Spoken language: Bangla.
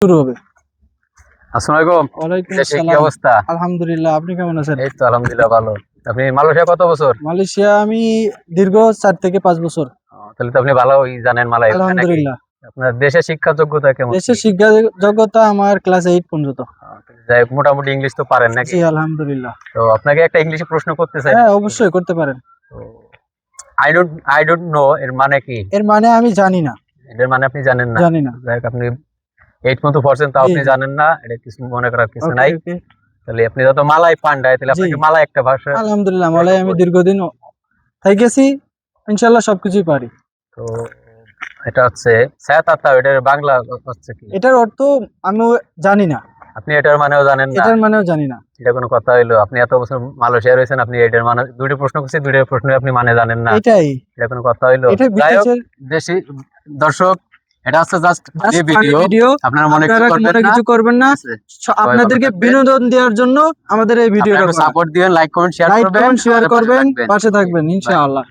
শুরু হবে। আসসালামু আলাইকুম। ওয়ালাইকুম দেশে কি আসসালাম। অবস্থা? আলহামদুলিল্লাহ, আপনি কেমন আছেন? এই তো আলহামদুলিল্লাহ ভালো। আপনি মালয়েশিয়া কত বছর? মালয়েশিয়া আমি দীর্ঘ 4 থেকে 5 বছর। তাহলে তো আপনি ভালোই জানেন মালয় ভাষা নাকি? আলহামদুলিল্লাহ। আপনার দেশের শিক্ষা যোগ্যতা কেমন দেশের কি? শিক্ষা যোগ্যতা আমার ক্লাস 8 পর্যন্ত। যাই হোক, মোটামুটি ইংলিশ তো পারেন নাকি? জি আলহামদুলিল্লাহ। তো আপনাকে একটা ইংলিশে প্রশ্ন করতে চাই। হ্যাঁ, অবশ্যই করতে পারেন। তো আই ডোন্ট নো এর মানে কি? এর মানে আমি জানি না। এর মানে আপনি জানেন না? জানি না। যাই হোক, আপনি 8 পর্যন্ত পড়ছেন তাও জি, আপনি জি। জানেন না, এটা কিছু মনে করার কিছু ওকে, নাই। ওকে। তাহলে আপনি যত মালয় পান্ডায়, তাহলে জি। আপনাকে মালয় একটা ভাষা আলহামদুলিল্লাহ, প্রশ্ন মালয় আমি করি। দীর্ঘদিন থাইকেছি। ইনশাআল্লাহ সবকিছুই পারি। তো এটা হচ্ছে সায়াতাতা, এটার বাংলা হচ্ছে কি? এটার অর্থ আমিও জানি না। আপনি এটার মানেও জানেন না? এটার মানেও জানি না। এটা কোনো কথা হইলো? আপনি এত বছর মালয়েশিয়া রয়েছেন, আপনি এটার মানে দুইটা প্রশ্ন করছি, দুইটা প্রশ্নের আপনি মানে জানেন না? এটাই। এটা কোনো কথা হইলো? এটাই যাই হোক, বিদেশের দেশি দর্শক, এটা হচ্ছে just just funny video. Video. আপনারা মনে আপনারা করবেন মনে না, কিছু করবেন না। ঠিক আছে? সবাই ভালো আপনাদেরকে থাকবেন। বিনোদন দেওয়ার জন্য আমাদের এই ভিডিওটা আপনারা করা। সাপোর্ট দিবেন, লাইক কমেন্ট শেয়ার লাইক করবেন, কমেন্ট শেয়ার আমাদের পাশে করবেন, থাকবেন। পাশে থাকবেন বাই। ইনশাআল্লাহ।